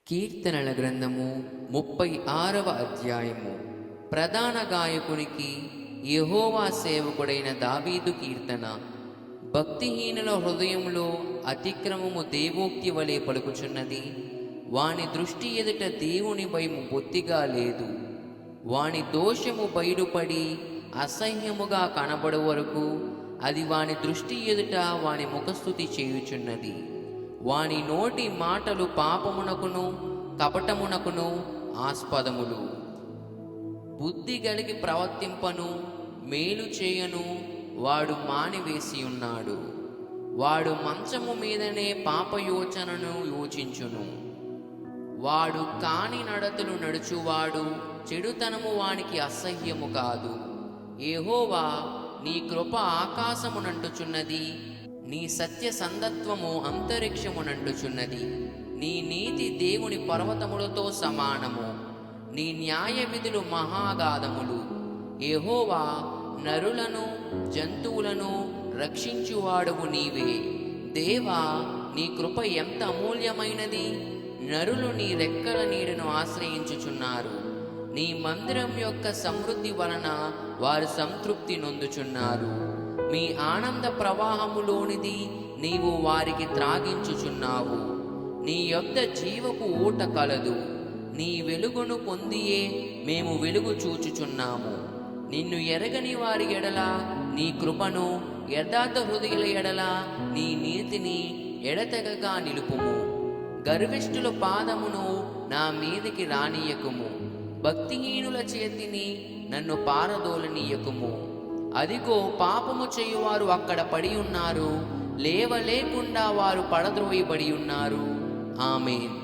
కీర్తనల గ్రంథము 36వ అధ్యాయము. ప్రధాన గాయకునికి యెహోవా సేవకుడైన దావీదు కీర్తన. భక్తిహీనుల హృదయంలో అతిక్రమము దేవోక్తి వలె పలుకుచున్నది. వాని దృష్టి ఎదుట దేవుని భయము బొత్తిగా లేదు. వాని దోషము బయలుపడి అసహ్యముగా కనబడు వరకు అది వాని దృష్టి ఎదుట వాని ముఖస్తుతి చేయుచున్నది. వాని నోటి మాటలు పాపమునకును కపటమునకును ఆస్పదములు. బుద్ధి కలిగి ప్రవర్తింపను మేలు చేయను వాడు మానివేసి ఉన్నాడు. వాడు మంచము మీదనే పాపయోచనను యోచించును. వాడు కాని నడతలు నడుచువాడు, చెడుతనము వానికి అసహ్యము కాదు. యెహోవా, నీ కృప ఆకాశమునంటుచున్నది, నీ సత్య సందత్వము అంతరిక్షమునంటుచున్నది. నీ నీతి దేవుని పర్వతములతో సమానము, నీ న్యాయ విధులు మహాగాధములు. యెహోవా, నరులను జంతువులను రక్షించువాడవు నీవే. దేవా, నీ కృప ఎంత అమూల్యమైనది. నరులు నీ రెక్కల నీడను ఆశ్రయించుచున్నారు. నీ మందిరం యొక్క సమృద్ధి వలన వారు సంతృప్తి నొందుచున్నారు. మీ ఆనంద ప్రవాహములోనిది నీవు వారికి త్రాగించుచున్నావు. నీ యొద్ద జీవపు ఊట కలదు. నీ వెలుగును పొందియే మేము వెలుగు చూచుచున్నాము. నిన్ను ఎరగని వారి ఎడల నీ కృపను, యథార్థ హృదయుల ఎడల నీ నీతిని ఎడతెగక నిలుపుము. గర్విష్ఠుల పాదమును నా మీదికి రానియకుము. భక్తిహీనుల చేతిని నన్ను పారదోలనీయకుము. అదిగో, పాపము చేయువారు అక్కడ పడి ఉన్నారు, లేవలేకుండా వారు పడద్రోయబడి ఉన్నారు. ఆమేన్.